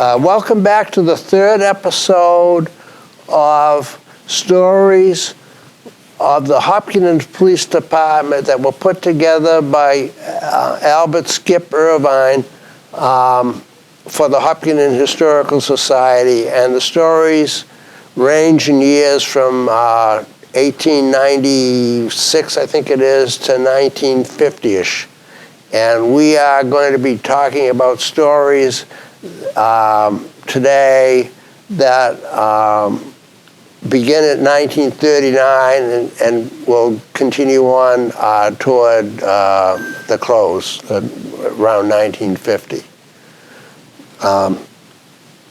Welcome back to the third episode of stories of the Hopkinton Police Department that were put together by Albert Skip Irvine for the Hopkinton Historical Society. And the stories range in years from 1896, I think it is, to 1950-ish. And we are going to be talking about stories today that begin at 1939 and will continue on toward the close, around 1950.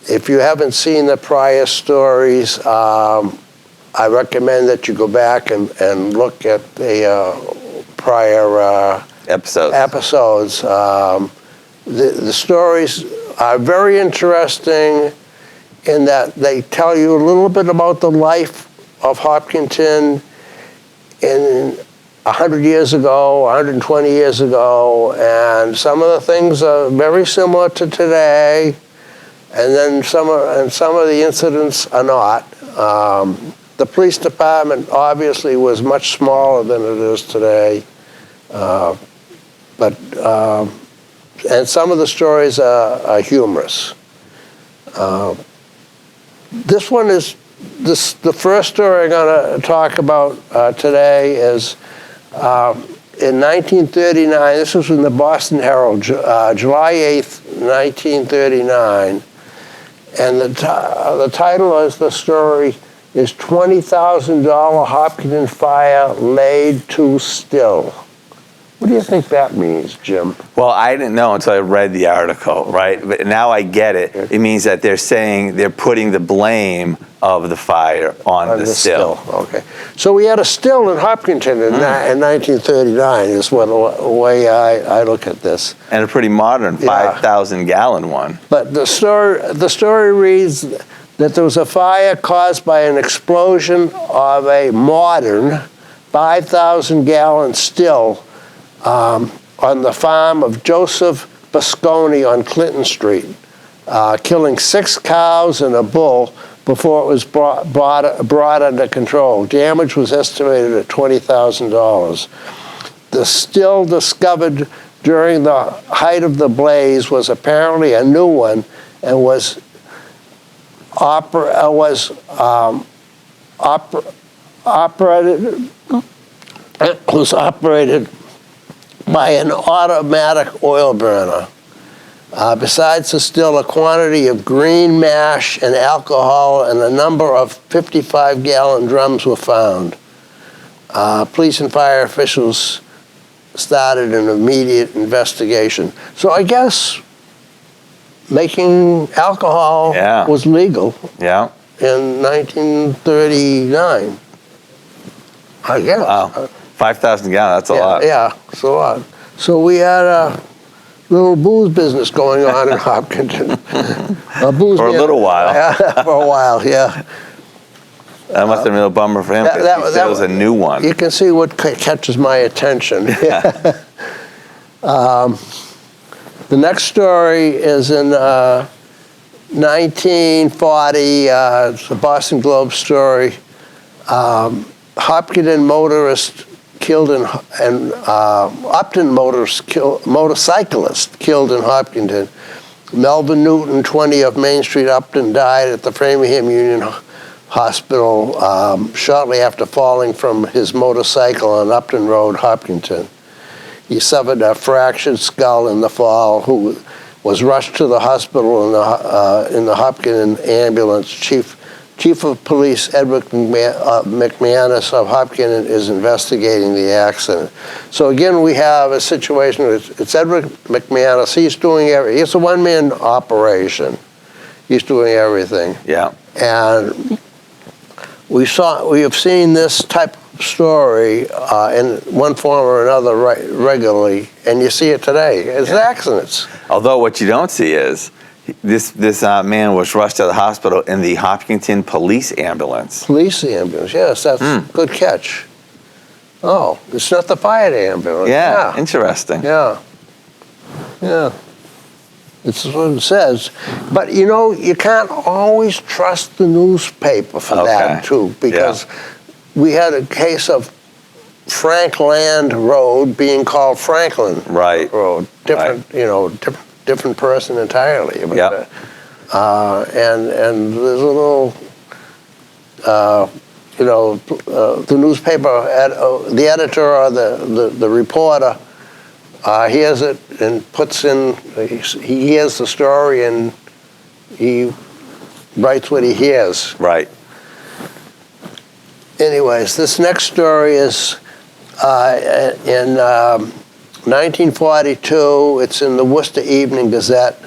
If you haven't seen the prior stories, I recommend that you go back and look at the prior episodes. The stories are very interesting in that they tell you a little bit about the life of Hopkinton in 100 years ago, 120 years ago, and some of the things are very similar to today, and then some of the incidents are not. The police department obviously was much smaller than it is today, and some of the stories are humorous. This one is the first story I'm going to talk about today is in 1939. This was in the Boston Herald, July 8th, 1939, and the title of the story is $20,000 Hopkinton Fire Laid to Still. What do you think that means, Jim? Well, I didn't know until I read the article, right? But now I get it. It means that they're saying they're putting the blame of the fire on the still. Okay. So we had a still in Hopkinton in 1939 is the way I look at this. And a pretty modern 5,000-gallon one. But the story reads that there was a fire caused by an explosion of a modern 5,000-gallon still on the farm of Joseph Bosconi on Clinton Street, killing 6 cows and a bull before it was brought under control. Damage was estimated at $20,000. The still discovered during the height of the blaze was apparently a new one and was operated by an automatic oil burner. Besides the still, a quantity of green mash and alcohol and a number of 55-gallon drums were found. Police and fire officials started an immediate investigation. So I guess making alcohol was legal in 1939. I guess. Wow. 5,000 gallons, that's a lot. Yeah, it's a lot. So we had a little booze business going on in Hopkinton. For a little while. Yeah, for a while, yeah. That must have been a bummer for him, because that was a new one. You can see what catches my attention. The next story is in 1940. It's a Boston Globe story. Hopkinton motorist killed Upton motorcyclist killed in Hopkinton. Melvin Newton, 20 of Main Street, Upton, died at the Framingham Union Hospital shortly after falling from his motorcycle on Upton Road, Hopkinton. He suffered a fractured skull in the fall. Who was rushed to the hospital in the Hopkinton ambulance. Chief of Police Edward McManus of Hopkinton is investigating the accident. So again, we have a situation where it's Edward McManus. He's doing everything. It's a one-man operation. He's doing everything. Yeah. And we have seen this type of story in one form or another regularly, and you see it today. It's accidents. Although what you don't see is this man was rushed to the hospital in the Hopkinton police ambulance. Police ambulance, yes, that's a good catch. Oh, it's not the fire ambulance. Yeah, interesting. Yeah. It's what it says. But, you know, you can't always trust the newspaper for that, too, because we had a case of Frankland Road being called Franklin Road. Different, you know, different person entirely. But, and there's a little, you know, the newspaper, the editor or the reporter hears it and puts in, he hears the story and he writes what he hears. Right. Anyways, this next story is in 1942. It's in the Worcester Evening Gazette.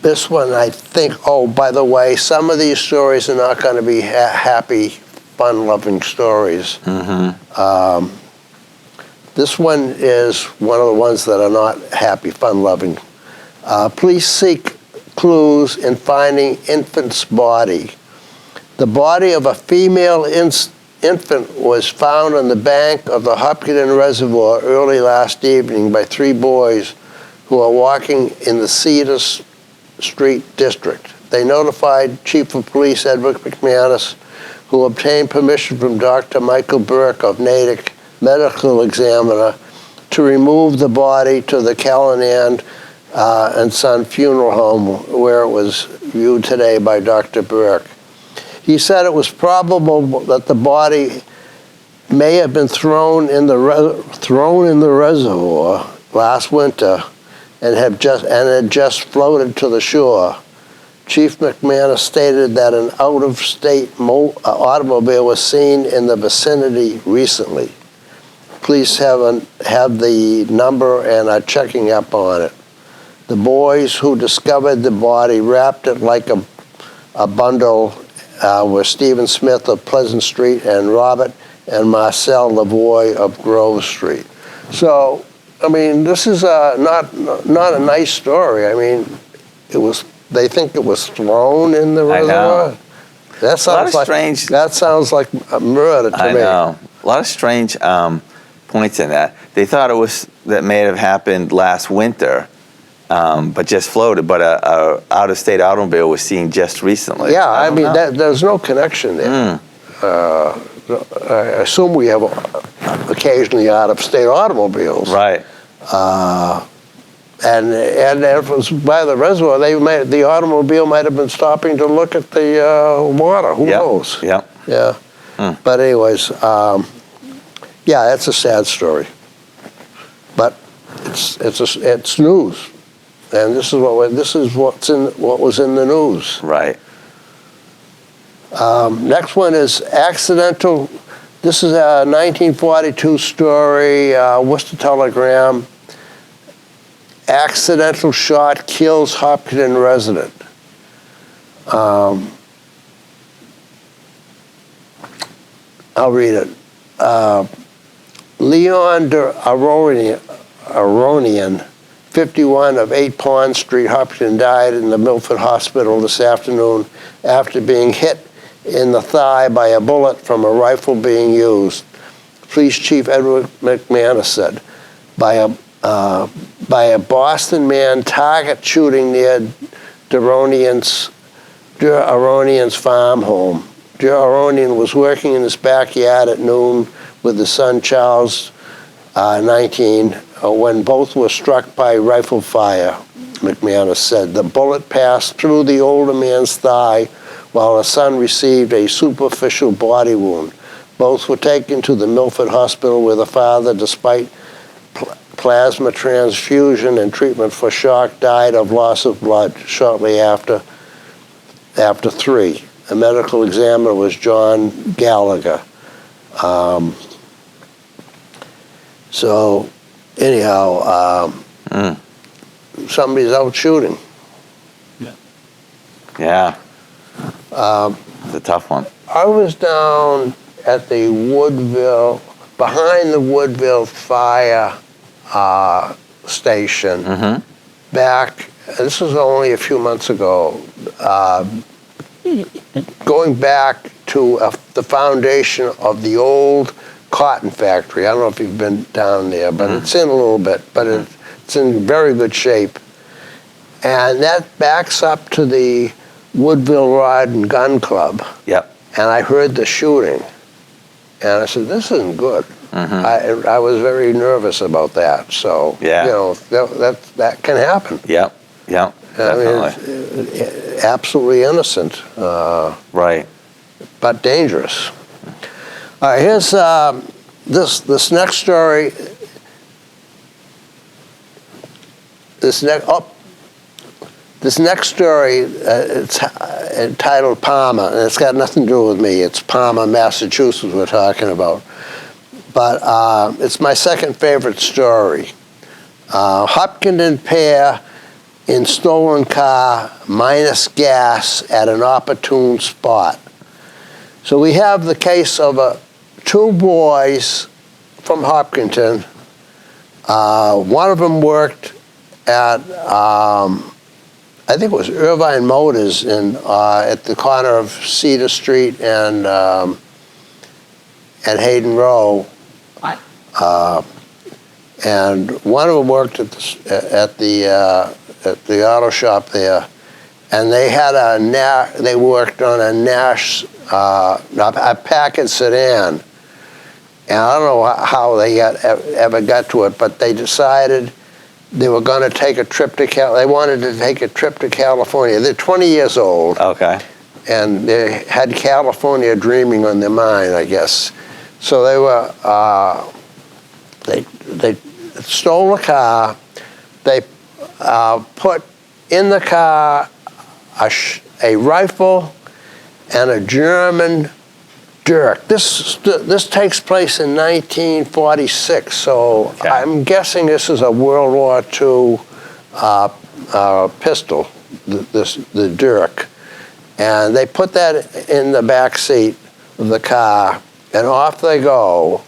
This one, I think, oh, by the way, some of these stories are not going to be happy, fun-loving stories. This one is one of the ones that are not happy, fun-loving. Police seek clues in finding infant's body. The body of a female infant was found on the bank of the Hopkinton Reservoir early last evening by 3 boys who are walking in the Cedar Street district. They notified Chief of Police Edward McManus, who obtained permission from Dr. Michael Burke of Natick, medical examiner, to remove the body to the Callahan and Son Funeral Home, where it was viewed today by Dr. Burke. He said it was probable that the body may have been thrown in the reservoir last winter and had just floated to the shore. Chief McManus stated that an out-of-state automobile was seen in the vicinity recently. Police have the number and are checking up on it. The boys who discovered the body wrapped it like a bundle were Stephen Smith of Pleasant Street and Robert and Marcel Lavoie of Grove Street. So, I mean, this is not a nice story. I mean, they think it was thrown in the reservoir. That sounds like strange. That sounds like a murder to me. I know. A lot of strange points in that. They thought that may have happened last winter, but just floated. But a out-of-state automobile was seen just recently. Yeah, I mean, there's no connection there. I assume we have occasionally out-of-state automobiles. Right. And if it was by the reservoir, the automobile might have been stopping to look at the water. Who knows? Yeah. Yeah. But anyways, yeah, it's a sad story. But it's news, and this is what was in the news. Right. Next one is accidental. This is a 1942 story, Worcester Telegram. Accidental shot kills Hopkinton resident. I'll read it. Leon Aronian, 51 of 8 Pond Street, Hopkinton, died in the Milford Hospital this afternoon after being hit in the thigh by a bullet from a rifle being used. Police Chief Edward McManus said, by a Boston man target shooting near Aronian's farm home. Aronian was working in his backyard at noon with his son Charles, 19, when both were struck by rifle fire, McManus said. The bullet passed through the older man's thigh while his son received a superficial body wound. Both were taken to the Milford Hospital where the father, despite plasma transfusion and treatment for shock, died of loss of blood shortly after 3. A medical examiner was John Gallagher. So, anyhow, somebody's out shooting. Yeah. It's a tough one. I was down at the Woodville, behind the Woodville fire station, back, this was only a few months ago, going back to the foundation of the old cotton factory. I don't know if you've been down there, but it's in a little bit. But It's in very good shape. And that backs up to the Woodville Rod and Gun Club. Yep. And I heard the shooting. And I said, this isn't good. I was very nervous about that. So, that can happen. Yep. Yep. Definitely. I mean, absolutely innocent. Right. But dangerous. All right, here's this next story. This next story, it's entitled Palmer, and it's got nothing to do with me. It's Palmer, Massachusetts we're talking about. But it's my second favorite story. Hopkinton pair in stolen car minus gas at an opportune spot. So we have the case of two boys from Hopkinton. One of them worked at I think it was Irvine Motors at the corner of Cedar Street and Hayden Row. What? And one of them worked at the auto shop there, and they had they worked on a Nash a Packard sedan, and I don't know how they ever got to it, but they decided they were going to take a trip to They wanted to take a trip to California. They're 20 years old. Okay. And they had California dreaming on their mind, I guess. So they were. They stole a car. They put in the car a rifle and a German Dirk. This takes place in 1946, so okay. I'm guessing this is a World War II pistol, the Dirk. And they put that in the back seat of the car, and off they go.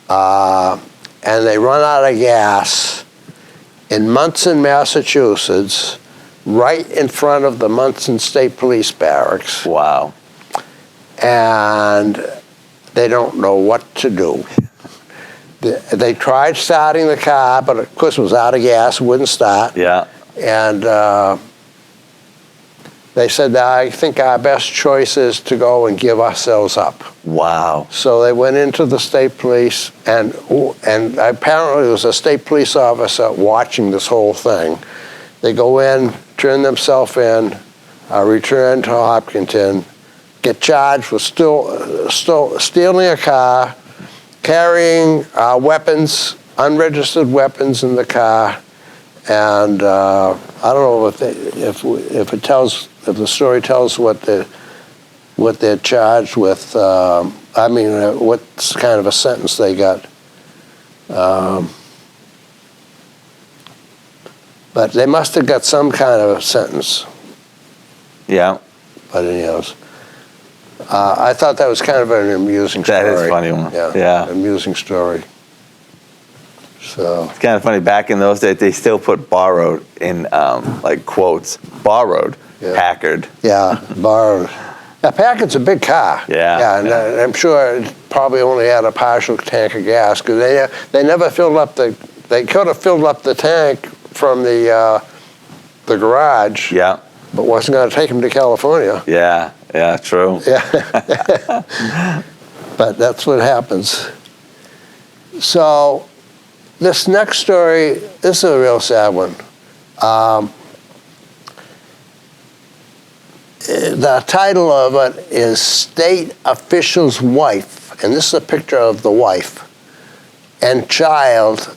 And they run out of gas in Munson, Massachusetts, right in front of the Munson State Police Barracks. Wow. And they don't know what to do. They tried starting the car, but of course it was out of gas, wouldn't start. Yeah. And they said, I think our best choice is to go and give ourselves up. Wow. So they went into the state police, and apparently there was a state police officer watching this whole thing. They go in, turn themselves in, return to Hopkinton, get charged with stealing a car, carrying weapons, unregistered weapons in the car, and I don't know if the story tells what they're charged with. What kind of a sentence they got. But they must have got some kind of a sentence. Yeah. But anyhow, I thought that was kind of an amusing story. That is a funny one. Yeah. Amusing story. So it's kind of funny. Back in those days, they still put borrowed in like quotes. Borrowed. Yeah. Packard. Yeah, borrowed. Now, Packard's a big car. Yeah. Yeah, and I'm sure it probably only had a partial tank of gas because they never filled up They could have filled up the tank from the garage. Yeah. But wasn't going to take them to California. Yeah. Yeah. True. Yeah. But that's what happens. So this next story, this is a real sad one. The title of it is State Official's Wife, and this is a picture of the wife and child.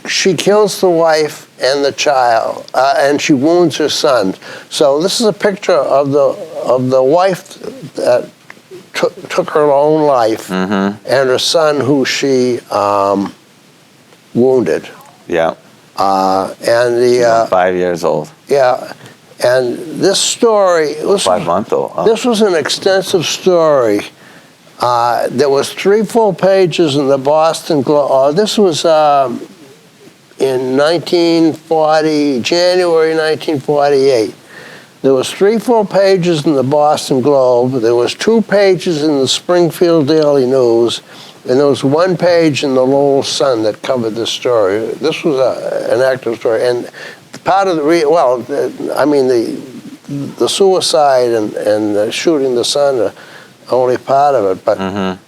She kills the wife and the child, and she wounds her son. So this is a picture of the wife that took her own life, and her son who she wounded. Yeah. And the 5 years old. Yeah. And this story, 5 months old. Oh. This was an extensive story. There was 3 full pages in the Boston Globe. This was in January 1948. There was 3 full pages in the Boston Globe. There was 2 pages in the Springfield Daily News. And there was one page in the Lowell Sun that covered this story. This was an active story, and part of the suicide and the shooting the son are only part of it, but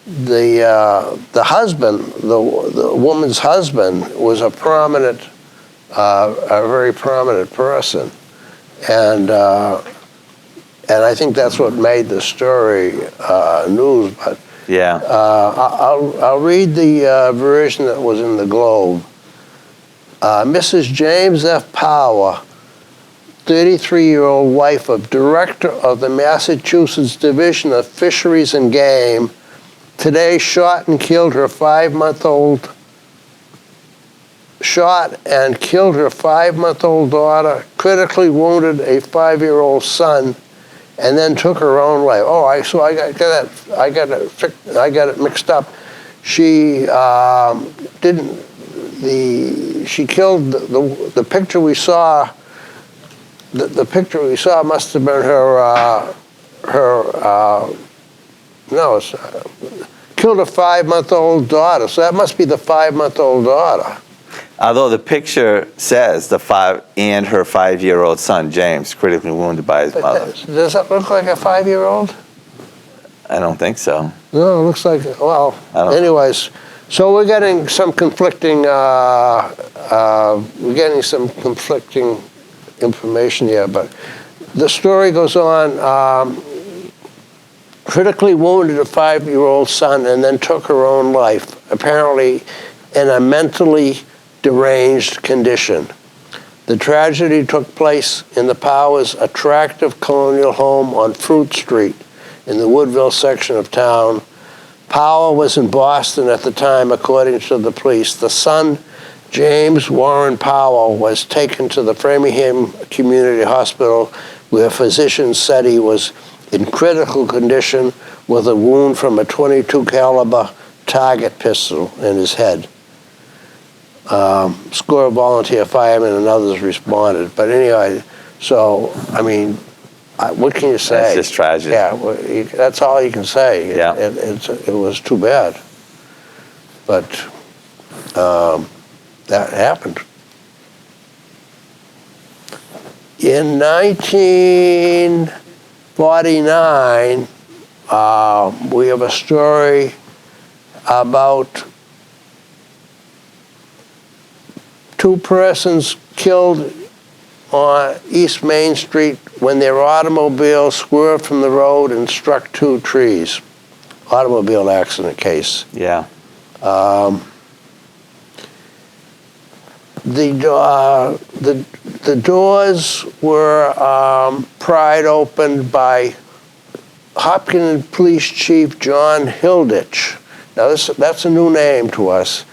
the husband, the woman's husband, was a very prominent person, and I think that's what made the story news. But yeah, I'll read the version that was in the Globe. Mrs. James F. Power, 33-year-old wife of Director of the Massachusetts Division of Fisheries and Game, today shot and killed her 5-month-old daughter, critically wounded a 5-year-old son, and then took her own life. Oh, I got it mixed up. She she killed the picture we saw. The picture we saw must have been killed a 5-month-old daughter. So that must be the 5-month-old daughter. Although the picture says her 5-year-old son, James, critically wounded by his mother. Does that look like a 5-year-old? I don't think so. No, it looks like, well, anyways. So we're getting some conflicting information here, but the story goes on. Critically wounded a 5-year-old son and then took her own life, apparently in a mentally deranged condition. The tragedy took place in the Powers' attractive colonial home on Fruit Street in the Woodville section of town. Power was in Boston at the time, according to the police. The son, James Warren Powell, was taken to the Framingham Community Hospital, where physicians said he was in critical condition with a wound from a .22 caliber target pistol in his head. Score of volunteer firemen and others responded. But anyway, so, I mean, what can you say? It's just tragic. Yeah, that's all you can say. Yeah. It was too bad. But that happened. In 1949, we have a story about 2 persons killed on East Main Street when their automobile swerved from the road and struck 2 trees. Automobile accident case. Yeah. The doors were pried open by Hopkinton Police Chief John Hilditch. Now that's a new name to us.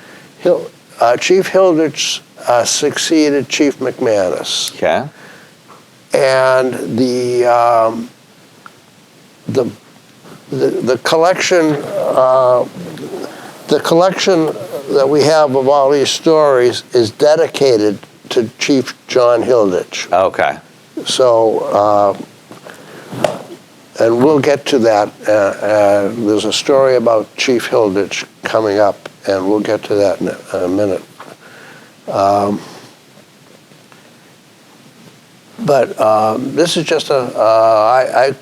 Chief Hilditch succeeded Chief McManus. Okay. And the collection that we have of all these stories is dedicated to Chief John Hilditch. Okay. So, and we'll get to that. There's a story about Chief Hilditch coming up, and we'll get to that in a minute. But this is just I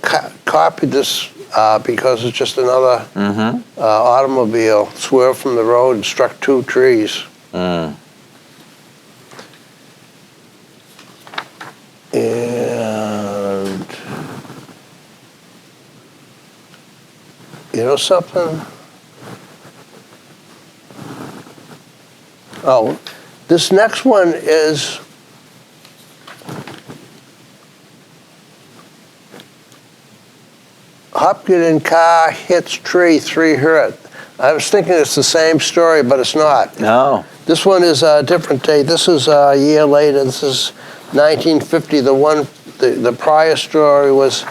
copied this because it's just another automobile swerved from the road and struck 2 trees. And you know something? Oh, this next one is Hopkinton car hits tree, 3 hurt. I was thinking it's the same story, but it's not. No. This one is a different date. This is a year later. This is 1950. The prior story was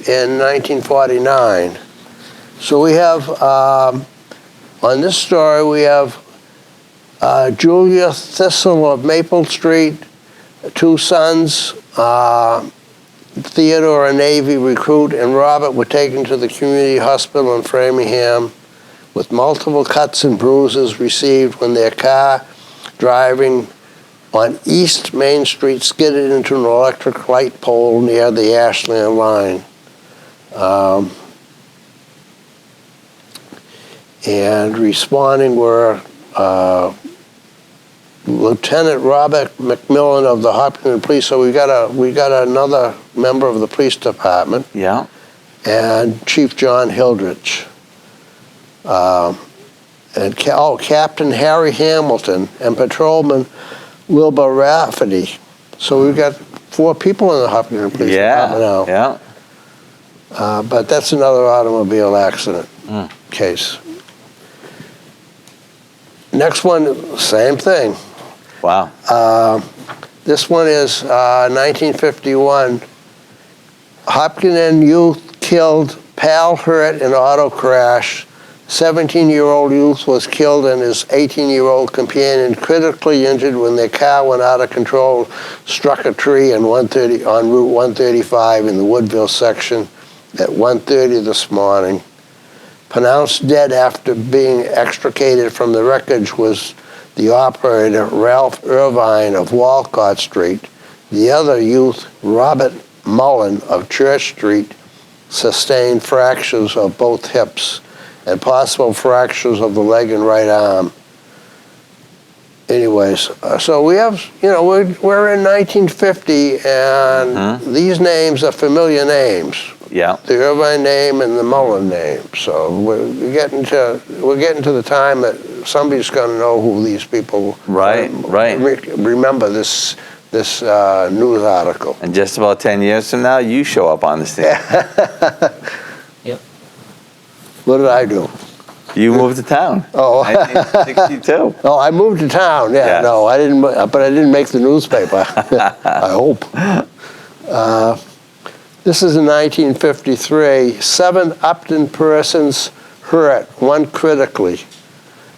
in 1949. So we have, on this story, we have Julia Thistle of Maple Street, 2 sons, Theodore, a Navy recruit, and Robert were taken to the community hospital in Framingham, with multiple cuts and bruises received when their car driving on East Main Street skidded into an electric light pole near the Ashland line. And responding were Lieutenant Robert McMillan of the Hopkinton Police. So we got another member of the police department. Yeah. And Chief John Hildrich. And Captain Harry Hamilton and Patrolman Wilbur Rafferty. So we've got 4 people in the Hopkinton Police Department now. Yeah. But that's another automobile accident case. Next one, same thing. Wow. This one is 1951. Hopkinton youth killed, pal hurt in auto crash. 17-year-old youth was killed and his 18-year-old companion critically injured when their car went out of control, struck a tree on Route 135 in the Woodville section at 1:30 this morning. Pronounced dead after being extricated from the wreckage was the operator, Ralph Irvine of Walcott Street. The other youth, Robert Mullen of Church Street, sustained fractures of both hips and possible fractures of the leg and right arm. Anyways, so we have, we're in 1950, and these names are familiar names. Yeah. The Irvine name and the Mullen name. So we're getting to the time that somebody's going to know who these people. Right. Remember this news article. And just about 10 years from now, you show up on the scene. Yep. What did I do? You moved to town. Oh. 1962. Oh, I moved to town. Yeah, Yes. no, I didn't. But I didn't make the newspaper. I hope. This is in 1953. 7 Upton persons hurt, 1 critically.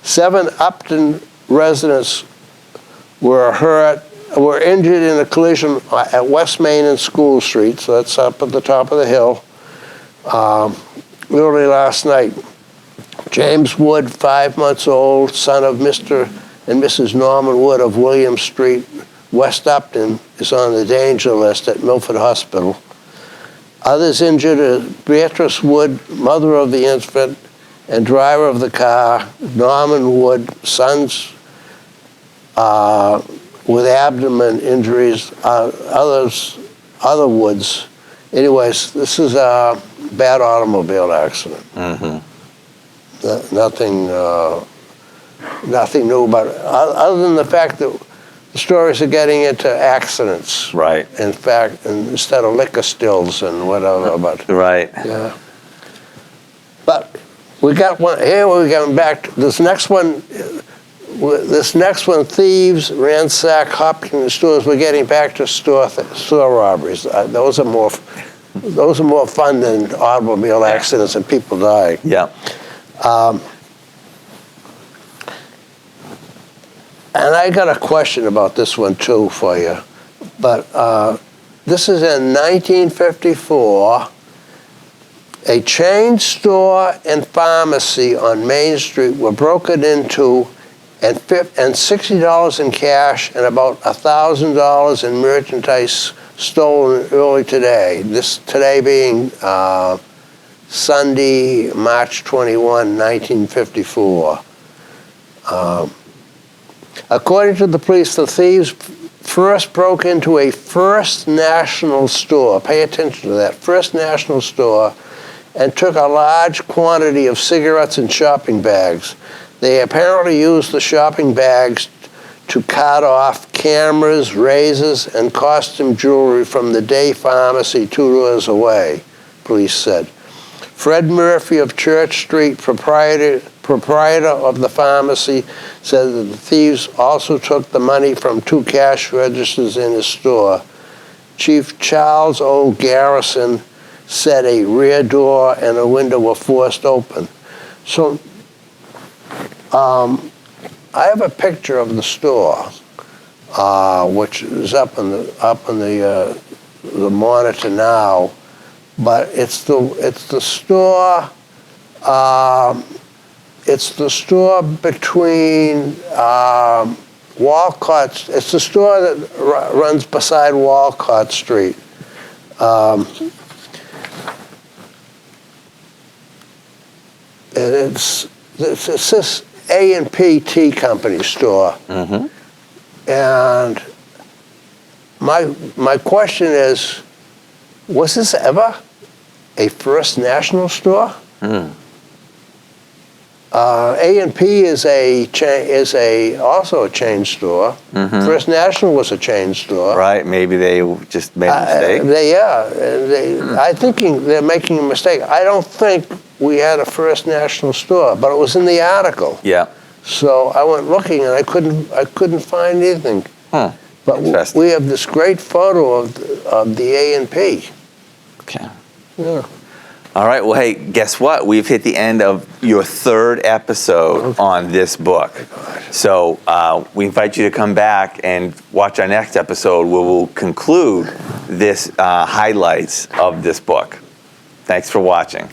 7 Upton residents were injured in a collision at West Main and School Street. So that's up at the top of the hill. Early last night. James Wood, 5 months old, son of Mr. and Mrs. Norman Wood of William Street, West Upton, is on the danger list at Milford Hospital. Others injured are Beatrice Wood, mother of the infant and driver of the car, Norman Wood, sons with abdomen injuries, other Woods. Anyways, this is a bad automobile accident. Nothing new about it, other than the fact that the stories are getting into accidents. Right. In fact, instead of liquor stills and whatever. But right. Yeah. But we got one here. We're going back to this next one. Thieves ransack Hopkinton stores. We're getting back to store robberies. Those are more fun than automobile accidents and people dying. Yeah. And I got a question about this one too for you. But this is in 1954. A chain store and pharmacy on Main Street were broken into, and $60 in cash and about $1,000 in merchandise stolen early today. Today being Sunday, March 21, 1954. According to the police, the thieves first broke into a First National store. Pay attention to that, First National store, and took a large quantity of cigarettes and shopping bags. They apparently used the shopping bags to cart off cameras, razors, and costume jewelry from the Day Pharmacy 2 doors away, police said. Fred Murphy of Church Street, proprietor of the pharmacy, said that the thieves also took the money from 2 cash registers in his store. Chief Charles O. Garrison said a rear door and a window were forced open. So I have a picture of the store, which is up in the monitor now. But it's the store It's the store between Walcott. It's the store that runs beside Walcott Street. It's this A&P Tea Company store. Mm-hmm. And my question is, was this ever a First National store? A&P is also a chain store. Mm-hmm. First National was a chain store. Right, maybe they just made a mistake. I think they're making a mistake. I don't think we had a First National store, but it was in the article. Yeah. So I went looking and I couldn't find anything. Huh. But we have this great photo of the A&P. Okay. Yeah. All right. Well, hey, guess what? We've hit the end of your third episode on this book. So we invite you to come back and watch our next episode where we'll conclude this highlights of this book. Thanks for watching.